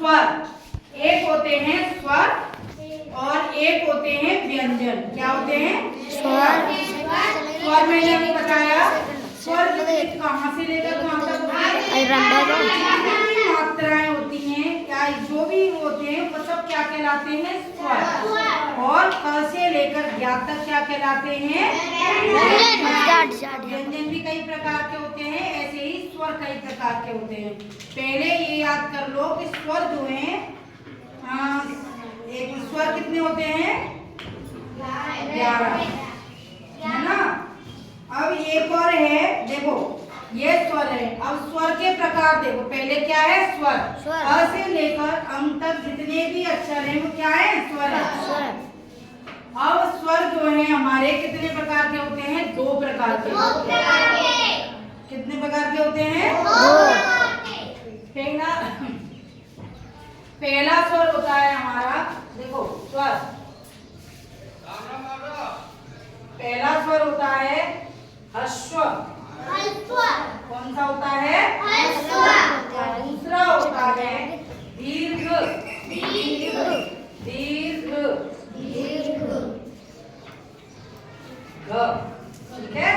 स्वर। एक होते हैं स्वर और एक होते हैं व्यंजन। क्या होते हैं? स्वर। स्वर मैंने अभी बताया, स्वर कहाँ से लेकर कहाँ तक होते हैं? मात्राएं होती हैं क्या, जो भी होते हैं वो सब क्या कहलाते हैं? स्वर। और क से लेकर ज्ञ तक क्या कहलाते हैं? व्यंजन भी कई प्रकार के होते हैं, ऐसे ही स्वर कई प्रकार के होते हैं। पहले ये याद कर लो कि स्वर जो है, एक स्वर कितने होते हैं? 11, है ना। अब एक और है, देखो ये स्वर है। अब स्वर के प्रकार देखो, पहले क्या है? स्वर। अ से लेकर अं तक जितने भी अक्षर हैं वो क्या है? स्वर है। अब स्वर जो है हमारे कितने प्रकार के होते हैं? 2 प्रकार के। कितने प्रकार के होते हैं? 2। पहला स्वर होता है हमारा, देखो स्वर, पहला स्वर होता है ह्रस्व। कौन सा होता है? दूसरा होता है दीर्घ। दीर्घ ठीक है,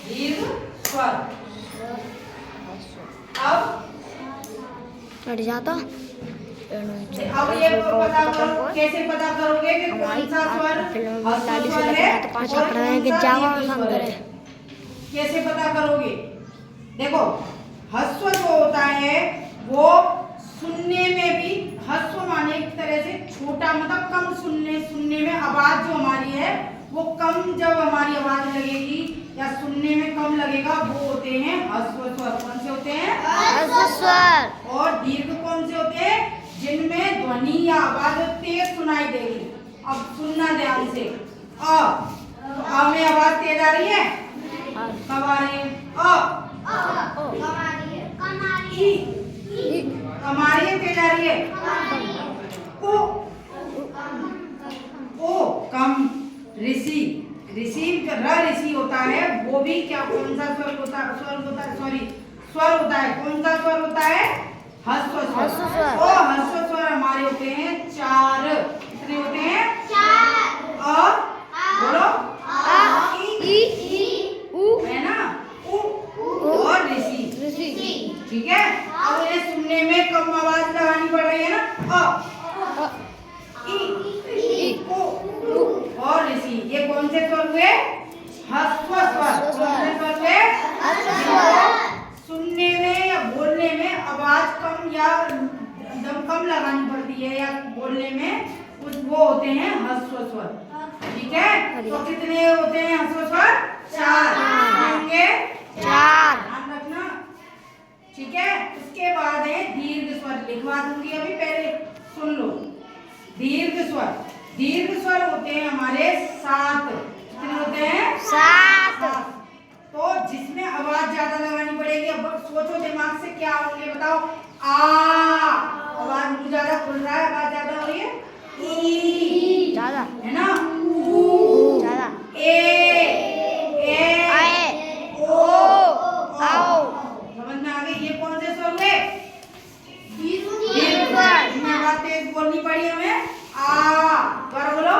दीर्घ स्वर। अब जाता अब ये पता करो, कैसे पता करोगे कि कौन सा स्वर ह्रस्व स्वर है और कौन सा दीर्घ स्वर है? कैसे पता करोगे? देखो ह्रस्व जो होता है वो सुनने में भी, ह्रस्व माने एक तरह से छोटा, मतलब कम सुनने में आवाज जो हमारी है वो कम, जब हमारी आवाज लगेगी या सुनने में कम लगेगा वो होते हैं ह्रस्व स्वर। कौन से होते हैं? ह्रस्व स्वर। और दीर्घ कौन से होते हैं? जिनमें ध्वनि या आवाज तेज सुनाई देगी। अब सुनना ध्यान से, अ में आवाज तेज आ रही है? कब आ रही है? हमारी तेज आ रही है? ओ कम। ऋषि, ऋषि ऋषि होता है वो भी क्या, कौन सा स्वर होता है? स्वर होता है। कौन सा स्वर होता है? ह्रस्व स्वर। ओ ह्रस्व स्वर हमारे होते हैं 4। कितने होते हैं? 4। बोलो है ना, उ और ऋषि। ठीक है। अब इन्हें सुनने में कम आवाज लगानी पड़ रही है ना, इ उ और ऋषि। ये कौन से स्वर हुए? ह्रस्व स्वर। कौन से स्वर हुए? सुनने में या बोलने में आवाज कम या दम कम लगानी पड़ती है या बोलने में, कुछ वो होते हैं ह्रस्व स्वर। ठीक है। तो कितने होते हैं ह्रस्व स्वर? 4 होंगे। 4 ध्यान रखना। ठीक है। उसके बाद है दीर्घ स्वर। लिखवा दूंगी अभी, पहले सुन लो। दीर्घ स्वर, दीर्घ स्वर होते हैं हमारे 7। कितने होते हैं? 7। तो जिसमें आवाज ज्यादा लगानी पड़ेगी। अब सोचो दिमाग से क्या होंगे, बताओ। आवाज मुंह ज्यादा खुल रहा है, आवाज ज्यादा हो रही है। ई ज्यादा है ना, ऊ ज्यादा, ए ओ आओ। समझ में आ गई? ये कौन से स्वर हुए? दीर्घ स्वर। इनमें आवाज तेज बोलनी पड़ी हमें। दोबारा बोलो।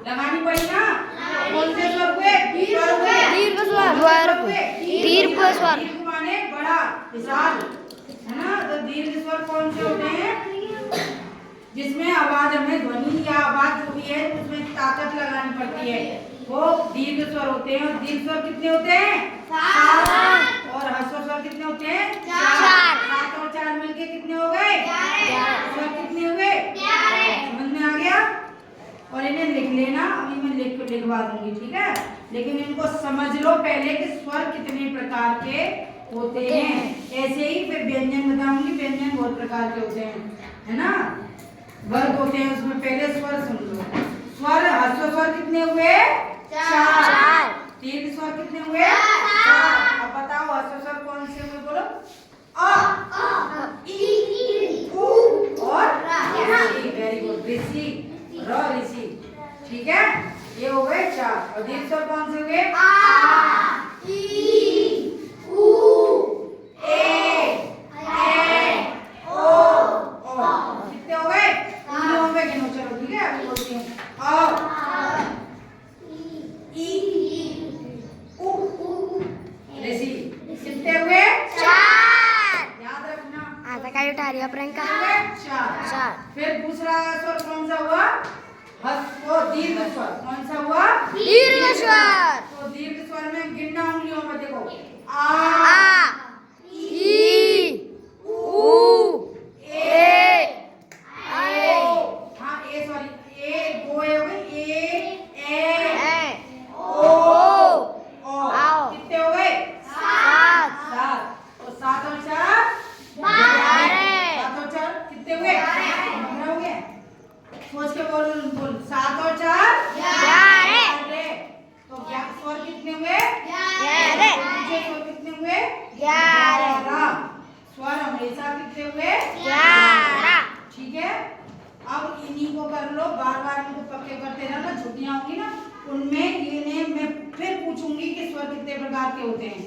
लगानी पड़ी ना। कौन से स्वर हुए? दीर्घ स्वर। दीर्घ स्वर दीर्घ माने बड़ा, विशाल, है ना। तो दीर्घ स्वर कौन से होते हैं? जिसमें आवाज हमें ध्वनि या आवाज जो भी है उसमें ताकत लगानी पड़ती है, वो दीर्घ स्वर होते हैं। और दीर्घ स्वर कितने होते हैं? 7। और ह्रस्व स्वर कितने होते हैं? 4। 7 और 4 मिलके कितने हो गए? 11। स्वर कितने हुए? 11। समझ में आ गया? और इन्हें लिख लेना, अभी मैं लिखवा दूंगी, ठीक है। लेकिन इनको समझ लो पहले कि स्वर कितने प्रकार के होते हैं। ऐसे ही फिर व्यंजन बताऊंगी। व्यंजन बहुत प्रकार के होते हैं, है ना, वर्ग होते हैं उसमें। पहले स्वर सुन लो। स्वर, ह्रस्व स्वर कितने हुए? 4। दीर्घ स्वर कितने हुए? 4। अब बताओ ह्रस्व स्वर कौन से हुए? बोलो। अ, ई, उ और ऋषि। Very good. ऋषि, ऋषि। ठीक है, ये हो गए 4। और दीर्घ स्वर कौन से हो गए? आ, ई, उ, ए, ओ। कितने हो गए? तीनों में गिनो, चलो ठीक है, अभी बोलती हूँ। अ, ई, उ, ऋषि। कितने हुए? 4। याद रखना। आता काय उठा रही है प्रियंका? 4। 4। फिर दूसरा स्वर कौन सा हुआ? वो दीर्घ स्वर कौन सा हुआ? दीर्घ स्वर। तो दीर्घ स्वर में गिनना उंगलियों में, देखो। आ, आ, ई, उ, ए, ओ। हाँ, ए सॉरी, ए दो ए हो गए, ए, ओ, आओ। कितने हो गए? 7। 7। तो 7 और 4 12। 7 और 4 कितने हुए? 15 हो गए। सोच के बोल बोल। 7 और 4 11। तो स्वर कितने हुए? 11। स्वर कितने हुए? 11। स्वर हमेशा कितने हुए? 11। ठीक है, अब इन्हीं को कर लो, बार बार इनको पक्के करते रहना। छुट्टियां होंगी ना, उनमें इन्हें मैं फिर पूछूंगी कि स्वर कितने प्रकार के होते हैं।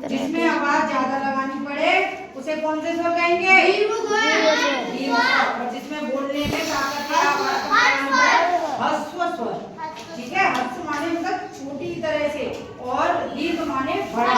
जिसमें आवाज ज्यादा लगानी पड़े उसे कौन से स्वर कहेंगे? दीर्घ स्वर। और जिसमें बोलने में ताकत है, ह्रस्व स्वर। ठीक है, ह्रस्व माने मतलब छोटी तरह से, और दीर्घ माने बड़ा।